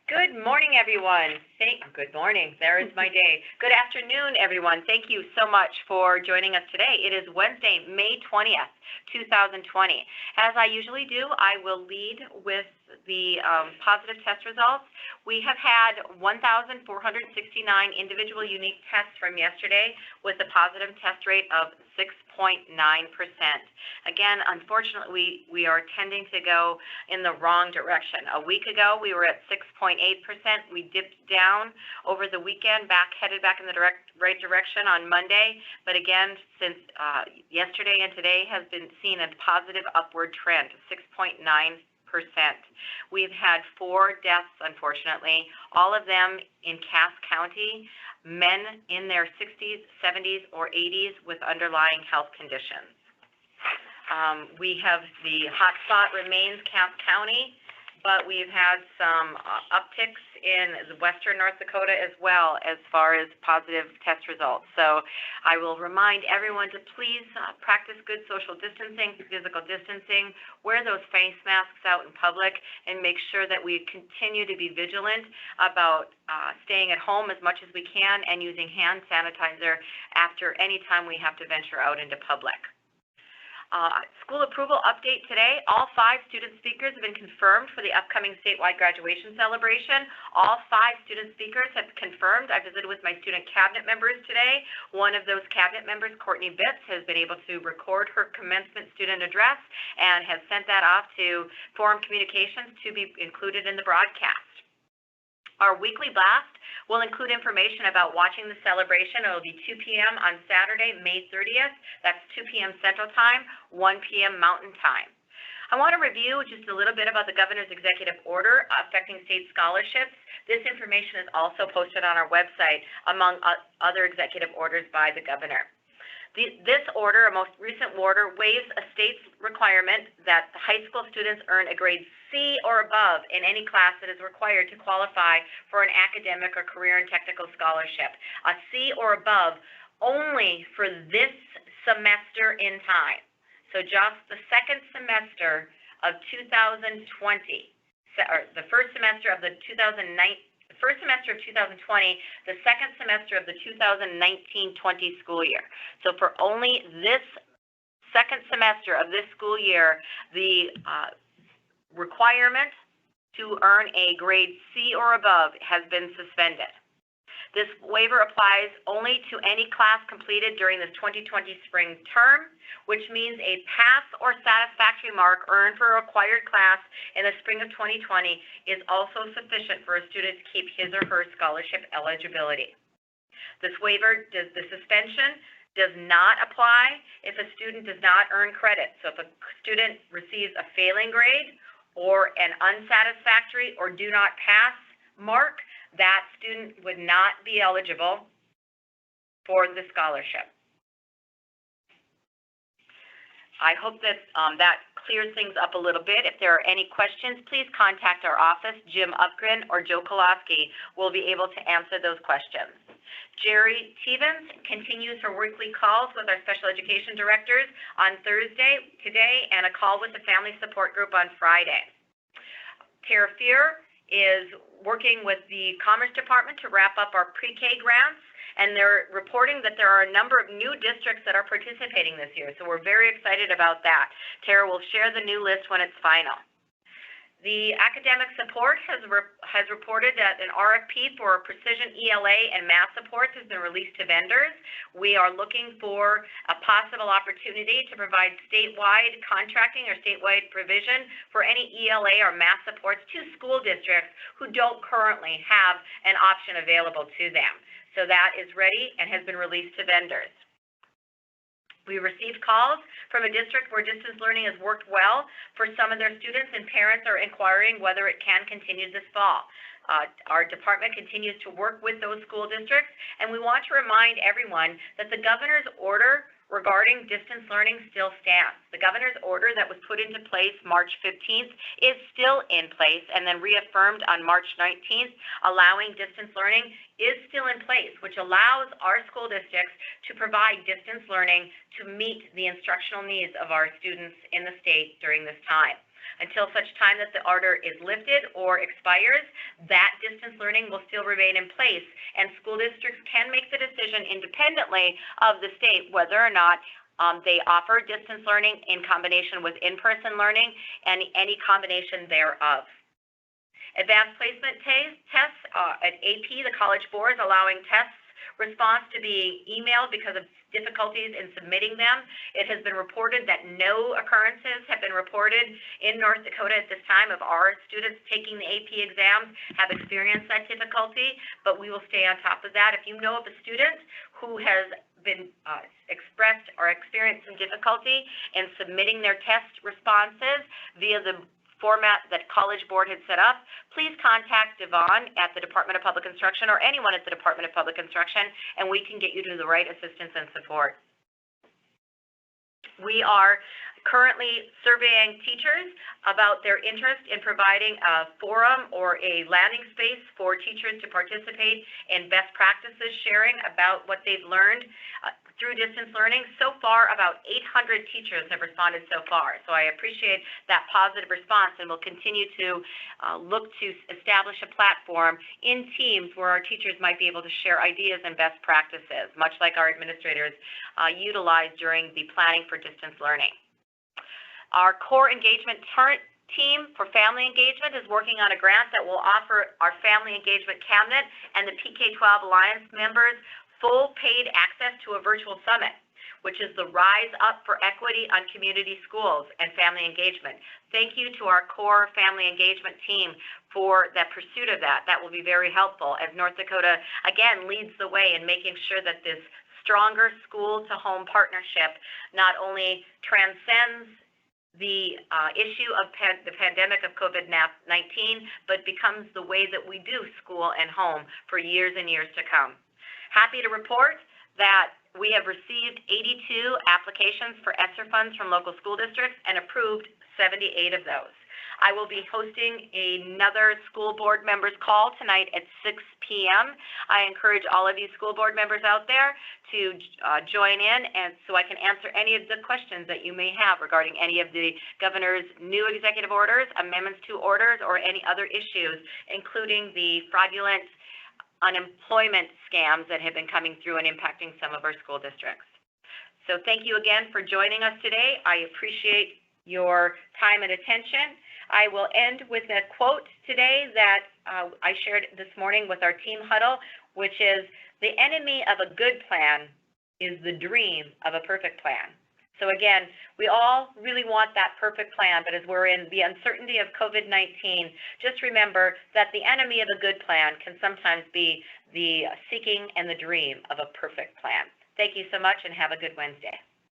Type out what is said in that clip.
Good morning, everyone. Good morning. There is my day. Good afternoon, everyone. Thank you so much for joining us today. It is Wednesday, May 20th, 2020. As I usually do, I will lead with the positive test results. We have had 1,469 individual unique tests from yesterday with a positive test rate of 6.9%. Again, unfortunately, we are tending to go in the wrong direction. A week ago, we were at 6.8%. We dipped down over the weekend, headed back in the right direction on Monday. But again, since yesterday and today has been seen a positive upward trend, 6.9%. We've had 4 deaths, unfortunately, all of them in Cass County, men in their 60s, 70s, or 80s with underlying health conditions. We have the hotspot remains Cass County, but we've had some upticks in western North Dakota as well as far as positive test results. So I will remind everyone to please practice good social distancing, physical distancing, wear those face masks out in public, and make sure that we continue to be vigilant about staying at home as much as we can and using hand sanitizer after any time we have to venture out into public. School approval update today. All 5 student speakers have been confirmed for the upcoming statewide graduation celebration. All 5 student speakers have confirmed. I visited with my student cabinet members today. One of those cabinet members, Courtney Bitts, has been able to record her commencement student address and has sent that off to Forum Communications to be included in the broadcast. Our weekly blast will include information about watching the celebration. It will be 2 p.m. on Saturday, May 30th. That's 2 p.m. Central Time, 1 p.m. Mountain Time. I want to review just a little bit about the governor's executive order affecting state scholarships. This information is also posted on our website, among other executive orders by the governor. This order, a most recent order, waives a state's requirement that high school students earn a grade C or above in any class that is required to qualify for an academic or career and technical scholarship. A C or above only for this semester in time. So just the second semester of 2020, or the first semester of the 2019. First semester of 2020, the second semester of the 2019-20 school year. So for only this second semester of this school year, the requirement to earn a grade C or above has been suspended. This waiver applies only to any class completed during this 2020 spring term, which means a pass or satisfactory mark earned for a required class in the spring of 2020 is also sufficient for a student to keep his or her scholarship eligibility. The suspension does not apply if a student does not earn credit. So if a student receives a failing grade or an unsatisfactory or do not pass mark, that student would not be eligible for the scholarship. I hope that that clears things up a little bit. If there are any questions, please contact our office. Jim Upgren or Joe Koloski will be able to answer those questions. Jerry Stevens continues her weekly calls with our special education directors on Thursday, today, and a call with the family support group on Friday. Tara Fear is working with the Commerce Department to wrap up our pre-K grants, and they're reporting that there are a number of new districts that are participating this year, so we're very excited about that. Tara will share the new list when it's final. The academic support has reported that an RFP for precision ELA and math supports has been released to vendors. We are looking for a possible opportunity to provide statewide contracting or statewide provision for any ELA or math supports to school districts who don't currently have an option available to them. So that is ready and has been released to vendors. We received calls from a district where distance learning has worked well for some of their students, and parents are inquiring whether it can continue this fall. Our department continues to work with those school districts, and we want to remind everyone that the governor's order regarding distance learning still stands. The governor's order that was put into place March 15th is still in place and then reaffirmed on March 19th, allowing distance learning is still in place, which allows our school districts to provide distance learning to meet the instructional needs of our students in the state during this time. Until such time that the order is lifted or expires, that distance learning will still remain in place, and school districts can make the decision independently of the state whether or not they offer distance learning in combination with in-person learning and any combination thereof. Advanced placement tests at AP, the College Board is allowing tests response to be emailed because of difficulties in submitting them. It has been reported that no occurrences have been reported in North Dakota at this time of our students taking the AP exams have experienced that difficulty, but we will stay on top of that. If you know of a student who has been expressed or experienced some difficulty in submitting their test responses via the format that College Board had set up, please contact Devon at the Department of Public Instruction or anyone at the Department of Public Instruction, and we can get you to the right assistance and support. We are currently surveying teachers about their interest in providing a forum or a landing space for teachers to participate in best practices sharing about what they've learned through distance learning. So far, about 800 teachers have responded so far. So I appreciate that positive response, and we'll continue to look to establish a platform in teams where our teachers might be able to share ideas and best practices, much like our administrators utilize during the planning for distance learning. Our core engagement team for family engagement is working on a grant that will offer our family engagement cabinet and the PK-12 Alliance members full paid access to a virtual summit, which is the Rise Up for Equity on Community Schools and Family Engagement. Thank you to our core family engagement team for that pursuit of that. That will be very helpful as North Dakota, again, leads the way in making sure that this stronger school-to-home partnership not only transcends the issue of the pandemic of COVID-19, but becomes the way that we do school and home for years and years to come. Happy to report that we have received 82 applications for ESSER funds from local school districts and approved 78 of those. I will be hosting another school board members call tonight at 6 p.m. I encourage all of you school board members out there to join in, and so I can answer any of the questions that you may have regarding any of the governor's new executive orders, amendments to orders, or any other issues, including the fraudulent unemployment scams that have been coming through and impacting some of our school districts. So thank you again for joining us today. I appreciate your time and attention. I will end with a quote today that I shared this morning with our team huddle, which is, "The enemy of a good plan is the dream of a perfect plan." So again, we all really want that perfect plan, but as we're in the uncertainty of COVID-19, just remember that the enemy of a good plan can sometimes be the seeking and the dream of a perfect plan. Thank you so much and have a good Wednesday.